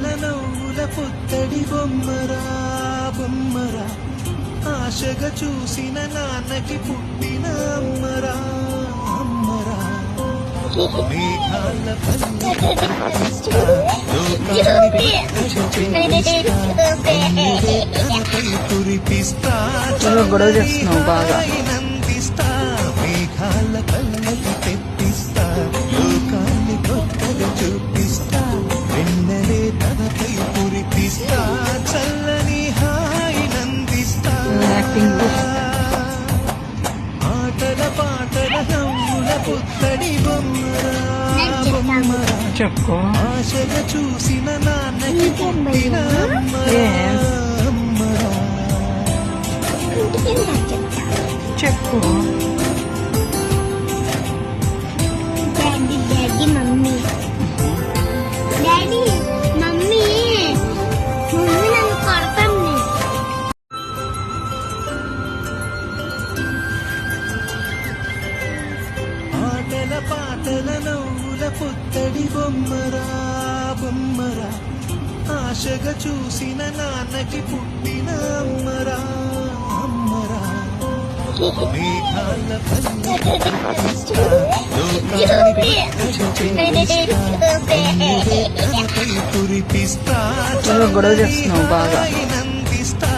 పాటల నవ్వుల పుత్తడి బొమ్మరా బొమ్మరా ఆశగా చూసిన నాన్నకి పుట్టిన అమ్మరా అమ్మరా మేఘాల కురిపిస్తా గొడవ చేస్తున్నావు బాగా నందిస్తా మేఘాల కళ్ళకి తెప్పిస్తా లోకాన్ని కొత్తగా చూపిస్తా వెన్నెలే తనపై కురిపిస్తా చల్లని హాయి నందిస్తా ఆటల పాటల నవ్వుల పుత్తడి బొమ్మరా బొమ్మరా చెప్పు ఆశగా చూసిన నాన్నకి పుట్టిన అమ్మరా చెప్పు daddy daddy mummy daddy mummy mummy నన్ను కొడతాను ఆటల పాటల నవ్వుల పుత్తడి బొమ్మరా బొమ్మరా ఆశగా చూసిన నాన్నకి పుట్టిన అమ్మరా అమ్మరా మేఘాల కురిపిస్తా గొడవ చేస్తున్నావు బాగా నందిస్తా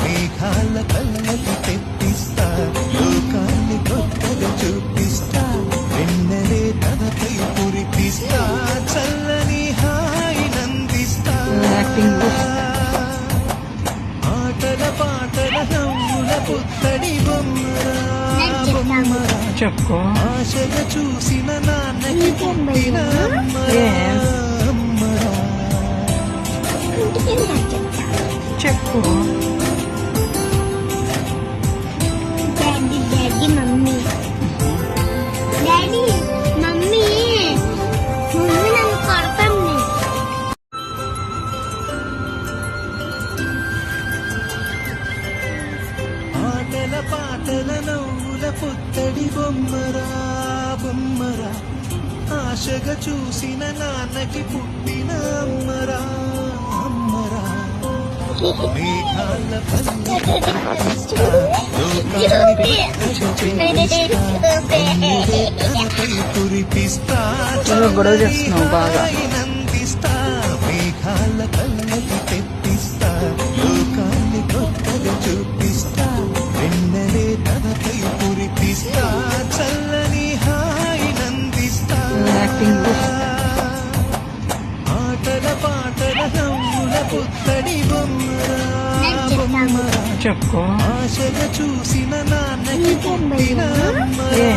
మేఘాల కళ్ళకి తెప్పిస్తా లోకాన్ని కొత్తగా చూపిస్తా వెన్నెలే తనపై కురిపిస్తా చల్లని హాయి నందిస్తా ఆటల పాటల నవ్వుల పుత్తడి బొమ్మరా బొమ్మరా చెప్పు ఆశగా చూసిన నాన్నకి పుట్టిన అమ్మరా చెప్పు daddy daddy mummy daddy mummy mummy నన్ను కొడతాను ఆటల పాటల నవ్వుల పుత్తడి బొమ్మరా బొమ్మరా ఆశగా చూసిన నాన్నకి పుట్టిన అమ్మరా అమ్మరా మేఘాల కురిపిస్తా గొడవ చేస్తున్నావు బాగా నందిస్తా మేఘాల కళ్ళకి తెప్పిస్తా లోకాన్ని కొత్తగా చూపిస్తా వెన్నెలే తనపై కురిపిస్తా చల్లని హాయి నందిస్తా ఆటల పాటల నవ్వుల పుత్తడి బొమ్మరా బొమ్మరా చెప్పు ఆశగా చూసిన నాన్నకి పుట్టిన అమ్మరా